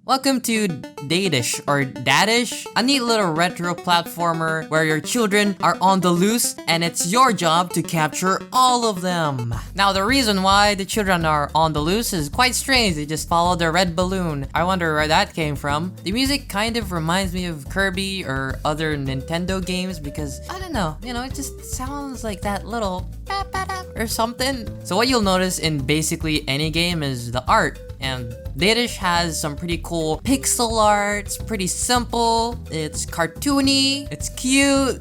Welcome to Dadish or Dadish, a neat little retro platformer where your children are on the loose and it's your job to capture all of them. Now the reason why the children are on the loose is quite strange. They just follow their red balloon. I wonder where that came from. The music kind of reminds me of Kirby or other Nintendo games because I don't know, it just sounds like that little or something. So what you'll notice in basically any game is the art. And Dadish has some pretty cool pixel art. It's pretty simple, it's cartoony, it's cute,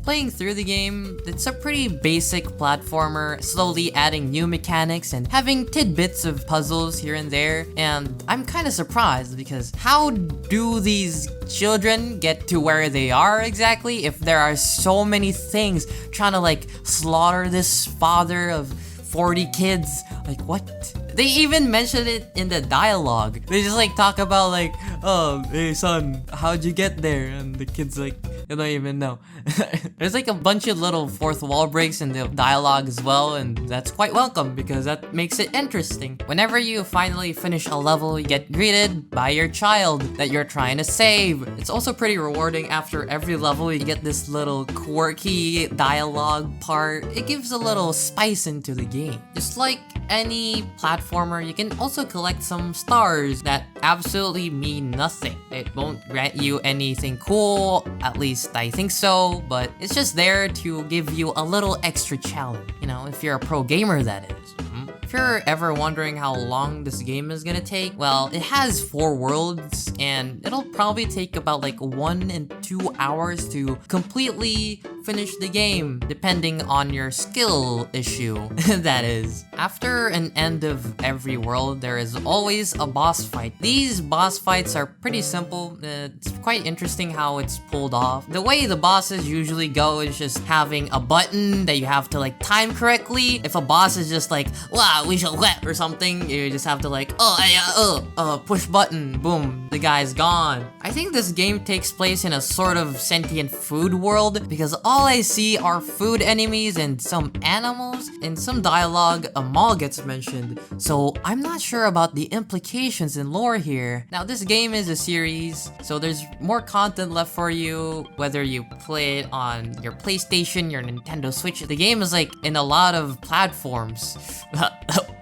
Playing through the game, it's a pretty basic platformer, slowly adding new mechanics and having tidbits of puzzles here and there. And I'm kind of surprised because how do these children get to where they are exactly if there are so many things trying to slaughter this father of 40 kids? What? They even mention it in the dialogue. They just talk about oh, hey son, how'd you get there? And the kid's they don't even know. There's a bunch of little fourth wall breaks in the dialogue as well, and that's quite welcome because that makes it interesting. Whenever you finally finish a level, you get greeted by your child that you're trying to save. It's also pretty rewarding. After every level, you get this little quirky dialogue part. It gives a little spice into the game. Just like any platformer, you can also collect some stars that absolutely mean nothing. It won't grant you anything cool, at least I think so, but it's just there to give you a little extra challenge, if you're a pro gamer, that is. If you're ever wondering how long this game is gonna take, well, it has 4 worlds and it'll probably take about 1 and 2 hours to completely finish the game, depending on your skill issue, that is. After an end of every world, there is always a boss fight. These boss fights are pretty simple. It's quite interesting how it's pulled off. The way the bosses usually go is just having a button that you have to time correctly. If a boss is just wow, we shall wet or something, you just have to push button, boom, the guy's gone. I think this game takes place in a sort of sentient food world because all I see are food enemies and some animals. In some dialogue, a mall gets mentioned, so I'm not sure about the implications in lore here. Now this game is a series, so there's more content left for you, whether you play it on your PlayStation, your Nintendo Switch. The game is in a lot of platforms.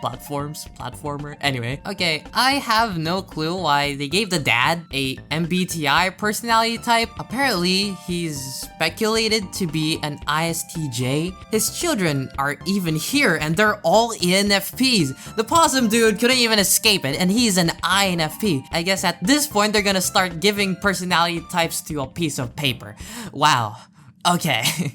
Platformer. Anyway, okay, I have no clue why they gave the dad a MBTI personality type. Apparently, he's speculated to be an ISTJ. His children are even here and they're all ENFPs. The possum dude couldn't even escape it and he's an INFP. I guess at this point, they're gonna start giving personality types to a piece of paper. Wow. Okay.